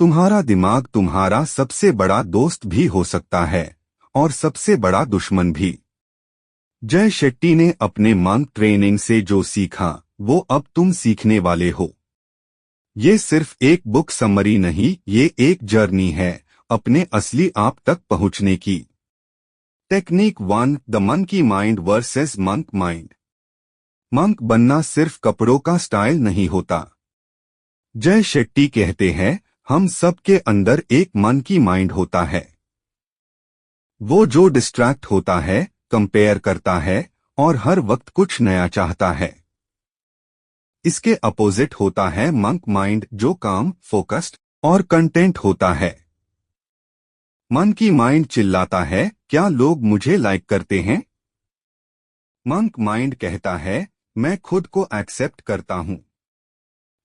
तुम्हारा दिमाग तुम्हारा सबसे बड़ा दोस्त भी हो सकता है और सबसे बड़ा दुश्मन भी। जय शेट्टी ने अपने मंक ट्रेनिंग से जो सीखा वो अब तुम सीखने वाले हो। ये सिर्फ एक बुक समरी नहीं, ये एक जर्नी है अपने असली आप तक पहुंचने की। Technique 1, the monkey mind versus monk mind. Monk बनना सिर्फ कपड़ों का स्टाइल नहीं होता। जय शेट्टी कहते हैं हम सबके अंदर एक मंकी माइंड होता है। वो जो डिस्ट्रैक्ट होता है, कंपेयर करता है और हर वक्त कुछ नया चाहता है। इसके अपोजिट होता है मंक माइंड जो काम, फोकस्ड और कंटेंट होता है। मंकी माइंड चिल्लाता है क्या लोग मुझे लाइक करते हैं। मंक माइंड कहता है मैं खुद को एक्सेप्ट करता हूं।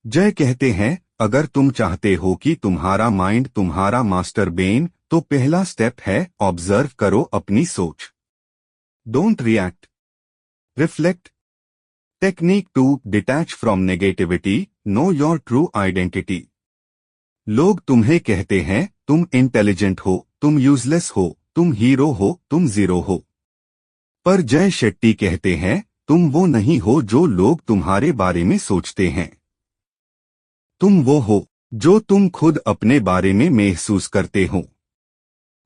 जय कहते हैं अगर तुम चाहते हो कि तुम्हारा माइंड तुम्हारा मास्टर बेन, तो पहला स्टेप है ऑब्जर्व करो अपनी सोच। Don't react, reflect. Technique 2, detach from negativity, know your true identity. लोग तुम्हें कहते हैं तुम इंटेलिजेंट हो, तुम यूजलेस हो, तुम हीरो हो, तुम जीरो हो। पर जय शेट्टी कहते हैं तुम वो नहीं हो जो लोग तुम्हारे बारे में सोचते हैं। तुम वो हो जो तुम खुद अपने बारे में महसूस करते हो।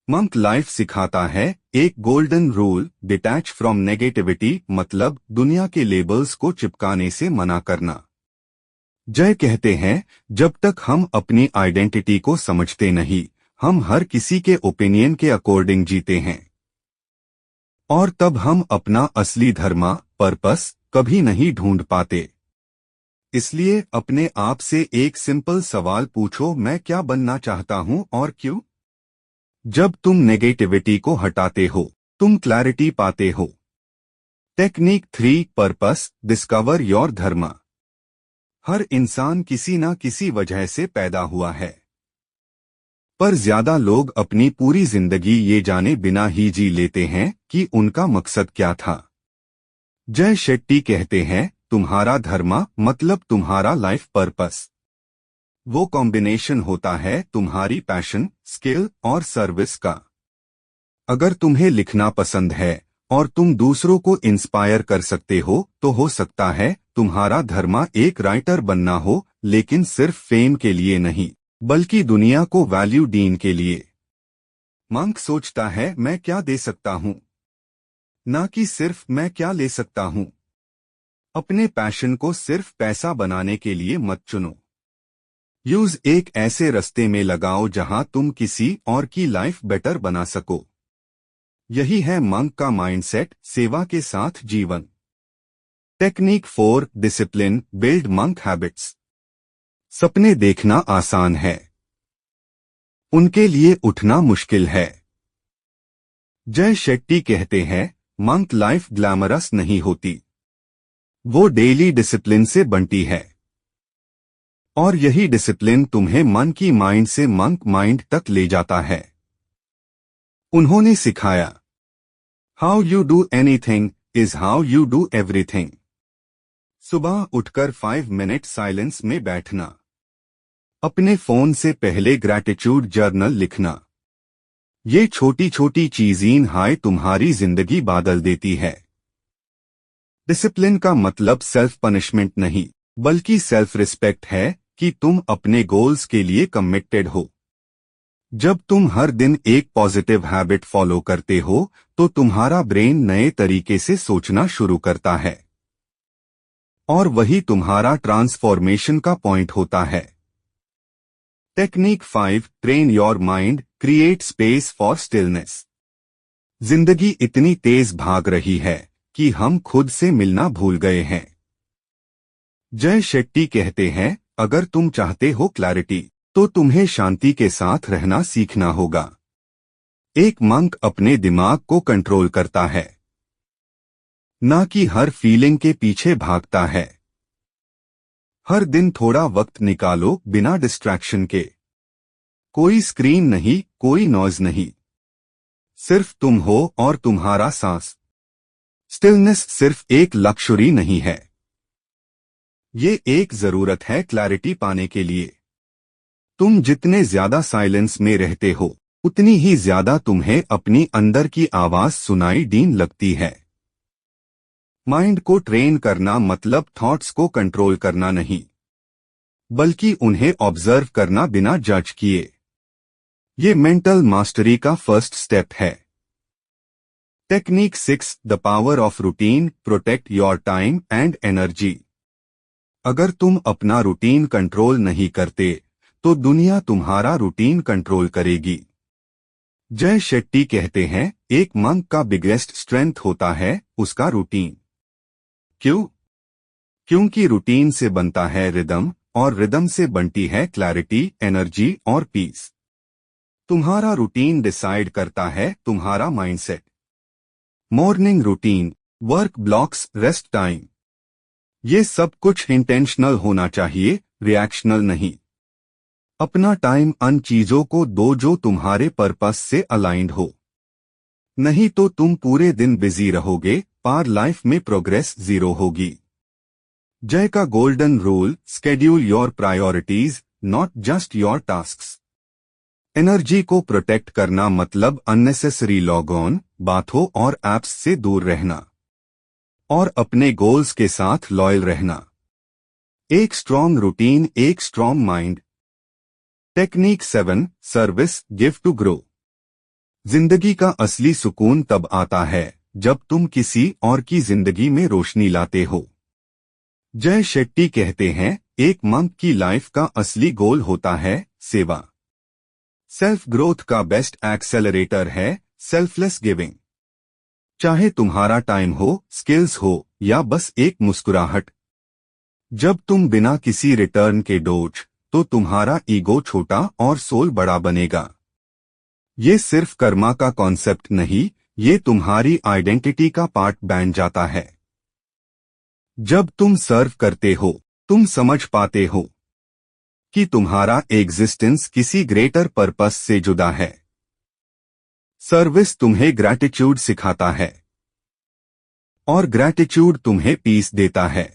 मंक लाइफ सिखाता है एक golden rule, detach from negativity, मतलब दुनिया के लेबल्स को चिपकाने से मना करना। जय कहते हैं जब तक हम अपनी आइडेंटिटी को समझते नहीं, हम हर किसी के ओपिनियन के अकॉर्डिंग जीते हैं। और तब हम अपना असली धर्म, पर्पस कभी नहीं ढूंढ पाते। इसलिए अपने आप से एक सिंपल सवाल पूछो, मैं क्या बनना चाहता हूं और क्यों। जब तुम नेगेटिविटी को हटाते हो, तुम क्लैरिटी पाते हो। टेक्निक 3, पर्पस, डिस्कवर योर धर्म। हर इंसान किसी न किसी वजह से पैदा हुआ है, पर ज्यादा लोग अपनी पूरी जिंदगी ये जाने बिना ही जी लेते हैं कि उनका मकसद क्या था। जय शेट्टी कहते हैं तुम्हारा धर्म मतलब तुम्हारा लाइफ पर्पस। वो कॉम्बिनेशन होता है तुम्हारी पैशन, स्किल और सर्विस का। अगर तुम्हें लिखना पसंद है और तुम दूसरों को इंस्पायर कर सकते हो, तो हो सकता है तुम्हारा धर्म एक राइटर बनना हो, लेकिन सिर्फ फेम के लिए नहीं, बल्कि दुनिया को वैल्यू देने के लिए। मंक सोचता है मैं क्या दे सकता हूं, ना कि सिर्फ मैं क्या ले सकता हूं। अपने पैशन को सिर्फ पैसा बनाने के लिए मत चुनो। यूज एक ऐसे रास्ते में लगाओ जहां तुम किसी और की लाइफ बेटर बना सको। यही है मंक का माइंडसेट, सेवा के साथ जीवन। Technique 4, discipline, build monk habits. सपने देखना आसान है, उनके लिए उठना मुश्किल है। जय शेट्टी कहते हैं मंक लाइफ ग्लैमरस नहीं होती, वो डेली डिसिप्लिन से बनती है। और यही डिसिप्लिन तुम्हें मन की माइंड से मंक माइंड तक ले जाता है। उन्होंने सिखाया how you do anything is how you do everything. सुबह उठकर 5 मिनट साइलेंस में बैठना, अपने फोन से पहले ग्रैटिट्यूड जर्नल लिखना। ये छोटी छोटी चीजें हाय तुम्हारी जिंदगी बदल देती है। डिसिप्लिन का मतलब सेल्फ पनिशमेंट नहीं, बल्कि सेल्फ रिस्पेक्ट है कि तुम अपने गोल्स के लिए कमिटेड हो। जब तुम हर दिन एक पॉजिटिव हैबिट फॉलो करते हो, तो तुम्हारा ब्रेन नए तरीके से सोचना शुरू करता है, और वही तुम्हारा ट्रांसफॉर्मेशन का पॉइंट होता है। Technique 5, train your mind, create space for stillness. जिंदगी इतनी तेज भाग रही है कि हम खुद से मिलना भूल गए हैं। जय शेट्टी कहते हैं अगर तुम चाहते हो क्लैरिटी, तो तुम्हें शांति के साथ रहना सीखना होगा। एक मंक अपने दिमाग को कंट्रोल करता है, ना कि हर फीलिंग के पीछे भागता है। हर दिन थोड़ा वक्त निकालो बिना डिस्ट्रैक्शन के। कोई स्क्रीन नहीं, कोई नॉइज नहीं, सिर्फ तुम हो और तुम्हारा सांस। स्टिलनेस सिर्फ एक लक्ष्योरी नहीं है, ये एक जरूरत है क्लैरिटी पाने के लिए। तुम जितने ज्यादा साइलेंस में रहते हो उतनी ही ज्यादा तुम्हें अपनी अंदर की आवाज सुनाई देने लगती है। माइंड को ट्रेन करना मतलब थॉट्स को कंट्रोल करना नहीं, बल्कि उन्हें ऑब्जर्व करना बिना जज किए। ये मेंटल मास्टरी का फर्स्ट स्टेप है। Technique 6, the power of routine, protect your time and energy. अगर तुम अपना रूटीन कंट्रोल नहीं करते तो दुनिया तुम्हारा रूटीन कंट्रोल करेगी। जय शेट्टी कहते हैं, एक मंक का बिगेस्ट स्ट्रेंथ होता है उसका रूटीन। क्यों? क्योंकि रूटीन से बनता है रिदम, और रिदम से बनती है क्लैरिटी, एनर्जी और पीस। तुम्हारा रूटीन डिसाइड करता है तुम्हारा mindset. Morning routine, work blocks, rest time, ये सब कुछ इंटेंशनल होना चाहिए, रिएक्शनल नहीं। अपना टाइम उन चीजों को दो जो तुम्हारे पर्पस से अलाइंड हो, नहीं तो तुम पूरे दिन बिजी रहोगे, पर लाइफ में प्रोग्रेस जीरो होगी। जय का golden rule, schedule your priorities, not just your tasks. Energy को प्रोटेक्ट करना मतलब अननेसेसरी लॉग ऑन, बातों और एप्स से दूर रहना और अपने गोल्स के साथ लॉयल रहना। एक स्ट्रॉन्ग रूटीन, एक strong mind. Technique 7, service, give to grow. जिंदगी का असली सुकून तब आता है जब तुम किसी और की जिंदगी में रोशनी लाते हो। जय शेट्टी कहते हैं, एक मंक की लाइफ का असली गोल होता है सेवा। सेल्फ ग्रोथ का बेस्ट एक्सेलरेटर है सेल्फलेस गिविंग। चाहे तुम्हारा टाइम हो, स्किल्स हो या बस एक मुस्कुराहट, जब तुम बिना किसी रिटर्न के डोज, तो तुम्हारा ईगो छोटा और सोल बड़ा बनेगा। ये सिर्फ कर्मा का कॉन्सेप्ट नहीं, ये तुम्हारी आइडेंटिटी का पार्ट बन जाता है। जब तुम सर्व करते हो तुम समझ पाते हो कि तुम्हारा एग्जिस्टेंस किसी ग्रेटर पर्पस से जुड़ा है। सर्विस तुम्हें ग्रैटिट्यूड सिखाता है और ग्रैटिट्यूड तुम्हें पीस देता है।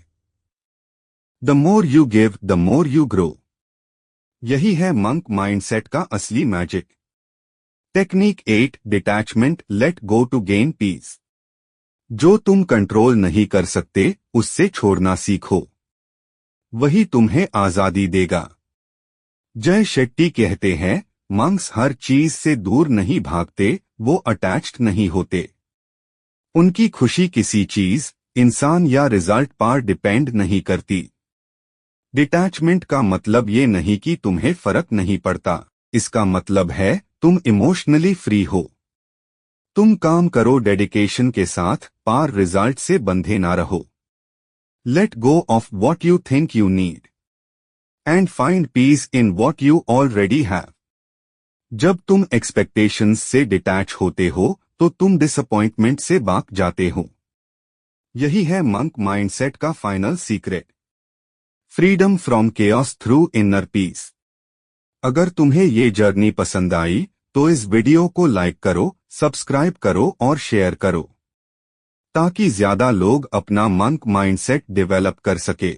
The more you give the more you grow. यही है मंक माइंडसेट का असली magic. Technique 8, detachment, let go to gain peace. जो तुम कंट्रोल नहीं कर सकते उससे छोड़ना सीखो, वही तुम्हें आजादी देगा। जय शेट्टी कहते हैं, मंक्स हर चीज से दूर नहीं भागते, वो अटैच्ड नहीं होते। उनकी खुशी किसी चीज, इंसान या रिजल्ट पर डिपेंड नहीं करती। डिटैचमेंट का मतलब ये नहीं कि तुम्हें फर्क नहीं पड़ता, इसका मतलब है तुम इमोशनली फ्री हो। तुम काम करो डेडिकेशन के साथ, पर रिजल्ट से बंधे ना रहो। Let go of what you think you need and find peace in what you already have. जब तुम एक्सपेक्टेशंस से डिटैच होते हो तो तुम डिसअपॉइंटमेंट से भाग जाते हो। यही है मंक माइंडसेट का final secret, freedom from chaos through inner peace. अगर तुम्हें ये जर्नी पसंद आई तो इस वीडियो को लाइक करो, सब्सक्राइब करो और शेयर करो, ताकि ज्यादा लोग अपना मंक माइंडसेट डेवलप कर सके।